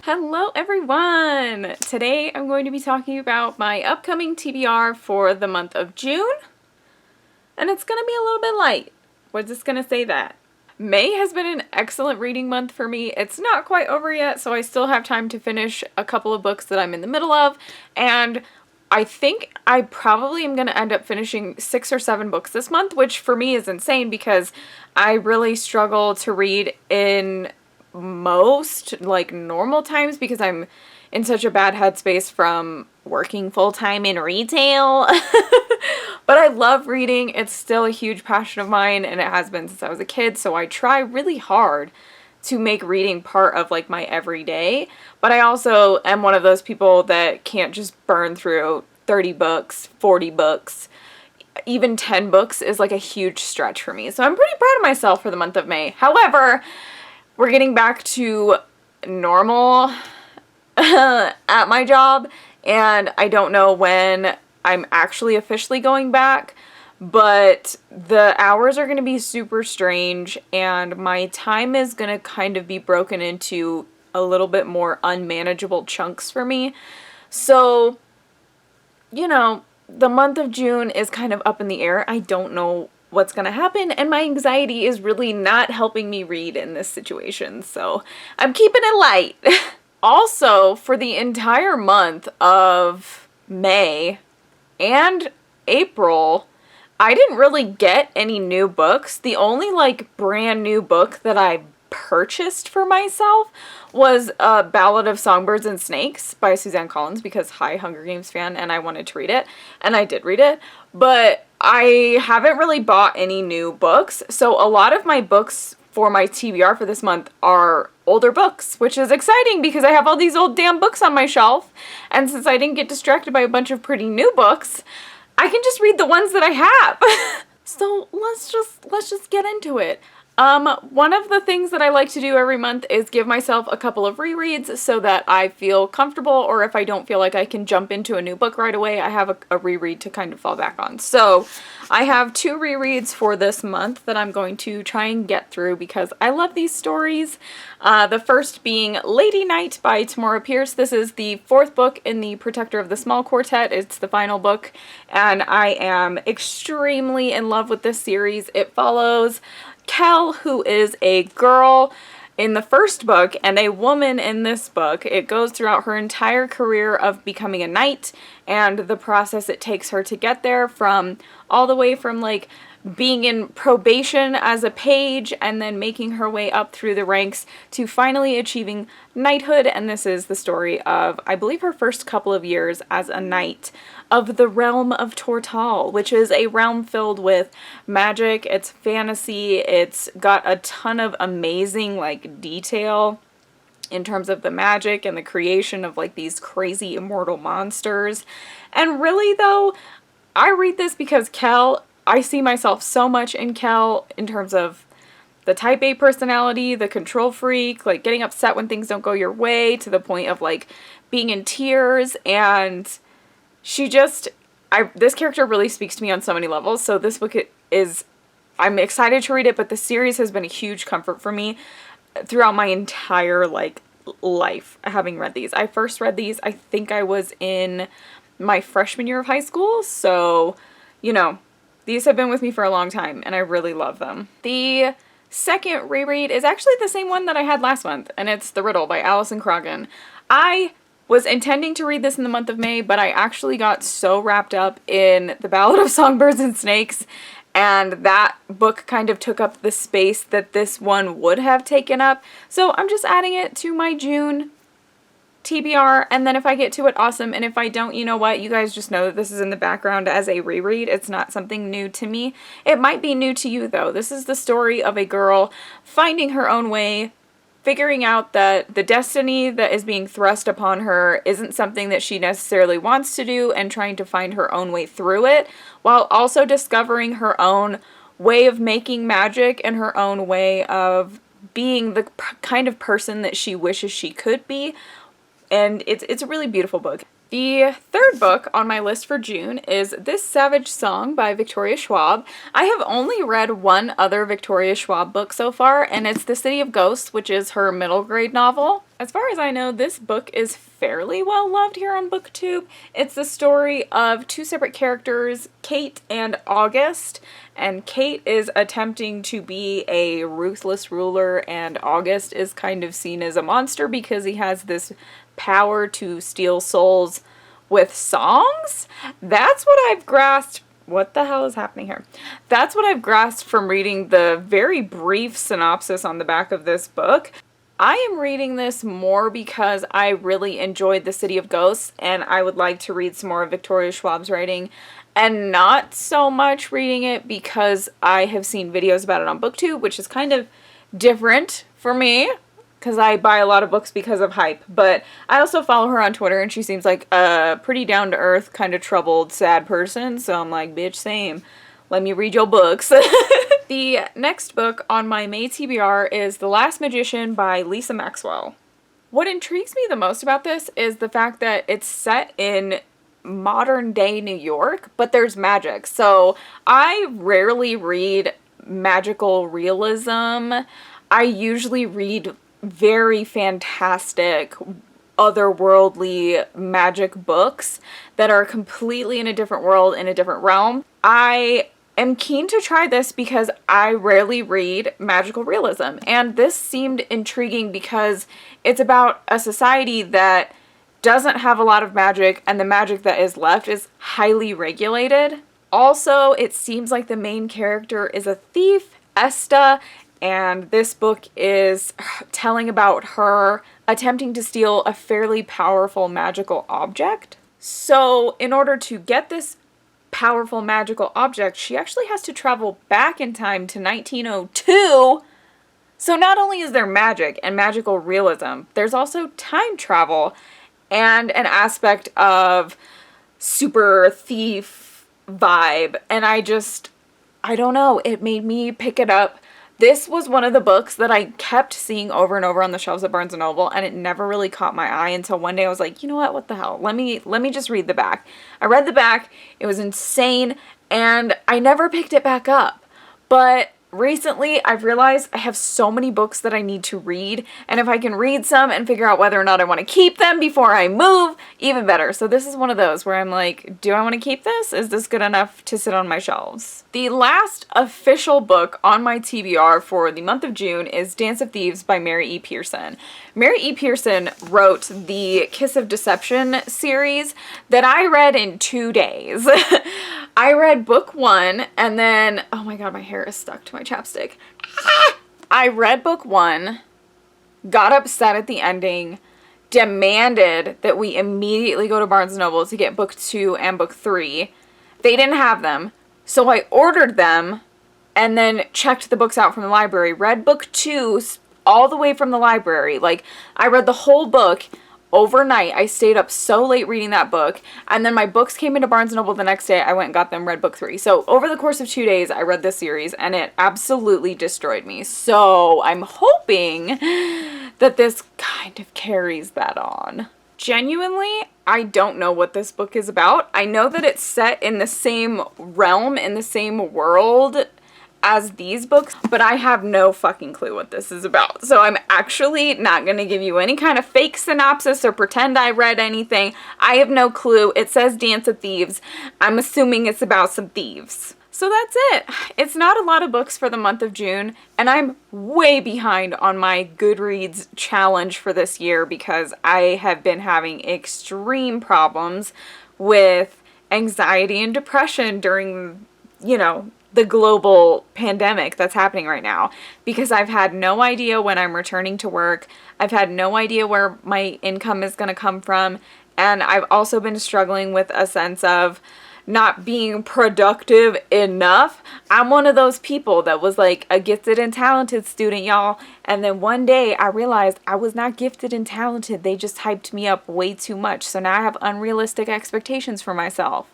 Hello everyone! Today I'm going to be talking about my upcoming TBR for the month of June, and it's going to be a little bit light. We're just going to say that. May has been an excellent reading month for me. It's not quite over yet, so I still have time to finish a couple of books that I'm in the middle of, and I think I probably am going to end up finishing 6 or 7 books this month, which for me is insane because I really struggle to read in most like normal times because I'm in such a bad headspace from working full-time in retail. But I love reading. It's still a huge passion of mine, and it has been since I was a kid, so I try really hard to make reading part of like my everyday. But I also am one of those people that can't just burn through 30 books, 40 books. Even 10 books is like a huge stretch for me. So I'm pretty proud of myself for the month of May. However, we're getting back to normal at my job, and I don't know when I'm actually officially going back, but the hours are going to be super strange, and my time is going to kind of be broken into a little bit more unmanageable chunks for me. So, you know, the month of June is kind of up in the air. I don't know what's gonna happen, and my anxiety is really not helping me read in this situation, so I'm keeping it light. Also, for the entire month of May and April, I didn't really get any new books. The only like brand new book that I purchased for myself was Ballad of Songbirds and Snakes by Suzanne Collins, because hi, Hunger Games fan, and I wanted to read it, and I did read it, but I haven't really bought any new books, so a lot of my books for my TBR for this month are older books, which is exciting because I have all these old damn books on my shelf, and since I didn't get distracted by a bunch of pretty new books, I can just read the ones that I have. So let's just get into it. One of the things that I like to do every month is give myself a couple of rereads so that I feel comfortable, or if I don't feel like I can jump into a new book right away, I have a reread to kind of fall back on. So I have 2 rereads for this month that I'm going to try and get through because I love these stories. The first being Lady Night by Tamora Pierce. This is the 4th book in the Protector of the Small Quartet. It's the final book, and I am extremely in love with this series. It follows Kel, who is a girl in the first book and a woman in this book. It goes throughout her entire career of becoming a knight and the process it takes her to get there, from all the way from like being in probation as a page and then making her way up through the ranks to finally achieving knighthood. And this is the story of, I believe, her first couple of years as a knight of the realm of Tortal, which is a realm filled with magic. It's fantasy. It's got a ton of amazing like detail in terms of the magic and the creation of like these crazy immortal monsters. And really though, I read this because Kel, I see myself so much in Kel in terms of the type A personality, the control freak, like getting upset when things don't go your way to the point of like being in tears, and she just, this character really speaks to me on so many levels. So this book is, I'm excited to read it, but the series has been a huge comfort for me throughout my entire like life having read these. I first read these, I think I was in my freshman year of high school, so you know, these have been with me for a long time, and I really love them. The second reread is actually the same one that I had last month, and it's The Riddle by Alison Croghan. I was intending to read this in the month of May, but I actually got so wrapped up in The Ballad of Songbirds and Snakes, and that book kind of took up the space that this one would have taken up, so I'm just adding it to my June TBR, and then if I get to it, awesome, and if I don't, you know what, you guys just know that this is in the background as a reread. It's not something new to me. It might be new to you though. This is the story of a girl finding her own way, figuring out that the destiny that is being thrust upon her isn't something that she necessarily wants to do, and trying to find her own way through it, while also discovering her own way of making magic and her own way of being the kind of person that she wishes she could be. And it's a really beautiful book. The third book on my list for June is This Savage Song by Victoria Schwab. I have only read one other Victoria Schwab book so far, and it's The City of Ghosts, which is her middle grade novel. As far as I know, this book is fairly well loved here on BookTube. It's the story of two separate characters, Kate and August, and Kate is attempting to be a ruthless ruler, and August is kind of seen as a monster because he has this power to steal souls with songs. That's what I've grasped. What the hell is happening here? That's what I've grasped from reading the very brief synopsis on the back of this book. I am reading this more because I really enjoyed The City of Ghosts and I would like to read some more of Victoria Schwab's writing, and not so much reading it because I have seen videos about it on BookTube, which is kind of different for me because I buy a lot of books because of hype. But I also follow her on Twitter and she seems like a pretty down-to-earth, kind of troubled, sad person. So I'm like, bitch, same. Let me read your books. The next book on my May TBR is The Last Magician by Lisa Maxwell. What intrigues me the most about this is the fact that it's set in modern day New York, but there's magic. So I rarely read magical realism. I usually read very fantastic, otherworldly magic books that are completely in a different world, in a different realm. I am keen to try this because I rarely read magical realism, and this seemed intriguing because it's about a society that doesn't have a lot of magic, and the magic that is left is highly regulated. Also, it seems like the main character is a thief, Esta, and this book is telling about her attempting to steal a fairly powerful magical object. So in order to get this powerful magical object, she actually has to travel back in time to 1902. So not only is there magic and magical realism, there's also time travel and an aspect of super thief vibe. And I don't know, it made me pick it up. This was one of the books that I kept seeing over and over on the shelves at Barnes & Noble, and it never really caught my eye until one day I was like, you know what the hell? Let me just read the back. I read the back, it was insane, and I never picked it back up. But recently, I've realized I have so many books that I need to read, and if I can read some and figure out whether or not I want to keep them before I move, even better. So this is one of those where I'm like, do I want to keep this? Is this good enough to sit on my shelves? The last official book on my TBR for the month of June is Dance of Thieves by Mary E. Pearson. Mary E. Pearson wrote the Kiss of Deception series that I read in 2 days. I read book 1 and then, oh my god, my hair is stuck to my chapstick. I read book 1, got upset at the ending, demanded that we immediately go to Barnes & Noble to get book 2 and book 3. They didn't have them, so I ordered them and then checked the books out from the library, read book 2 all the way from the library. Like, I read the whole book overnight. I stayed up so late reading that book, and then my books came into Barnes & Noble the next day. I went and got them, read book 3. So over the course of 2 days, I read this series, and it absolutely destroyed me. So I'm hoping that this kind of carries that on. Genuinely, I don't know what this book is about. I know that it's set in the same realm, in the same world as these books, but I have no fucking clue what this is about. So I'm actually not going to give you any kind of fake synopsis or pretend I read anything. I have no clue. It says Dance of Thieves. I'm assuming it's about some thieves. So that's it. It's not a lot of books for the month of June, and I'm way behind on my Goodreads challenge for this year because I have been having extreme problems with anxiety and depression during, the global pandemic that's happening right now, because I've had no idea when I'm returning to work. I've had no idea where my income is going to come from. And I've also been struggling with a sense of not being productive enough. I'm one of those people that was like a gifted and talented student, y'all. And then one day I realized I was not gifted and talented. They just hyped me up way too much. So now I have unrealistic expectations for myself.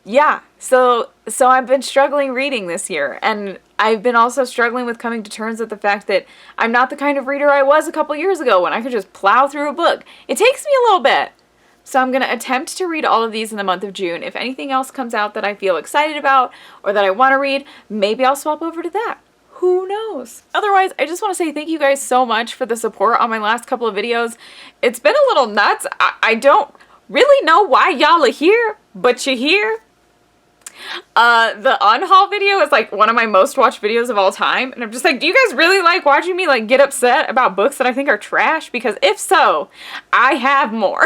Yeah, So I've been struggling reading this year, and I've been also struggling with coming to terms with the fact that I'm not the kind of reader I was a couple years ago when I could just plow through a book. It takes me a little bit. So I'm going to attempt to read all of these in the month of June. If anything else comes out that I feel excited about or that I want to read, maybe I'll swap over to that. Who knows? Otherwise, I just want to say thank you guys so much for the support on my last couple of videos. It's been a little nuts. I don't really know why y'all are here, but you're here. The unhaul video is like one of my most watched videos of all time, and I'm just like, do you guys really like watching me like get upset about books that I think are trash? Because if so, I have more.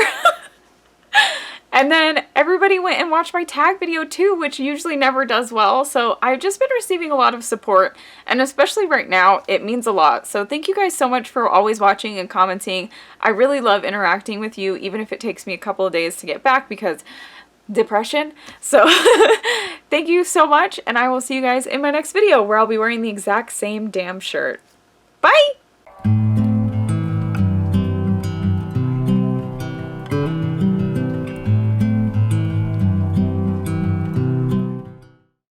And then everybody went and watched my tag video too, which usually never does well. So I've just been receiving a lot of support, and especially right now, it means a lot. So thank you guys so much for always watching and commenting. I really love interacting with you, even if it takes me a couple of days to get back because depression. So thank you so much, and I will see you guys in my next video where I'll be wearing the exact same damn shirt. Bye!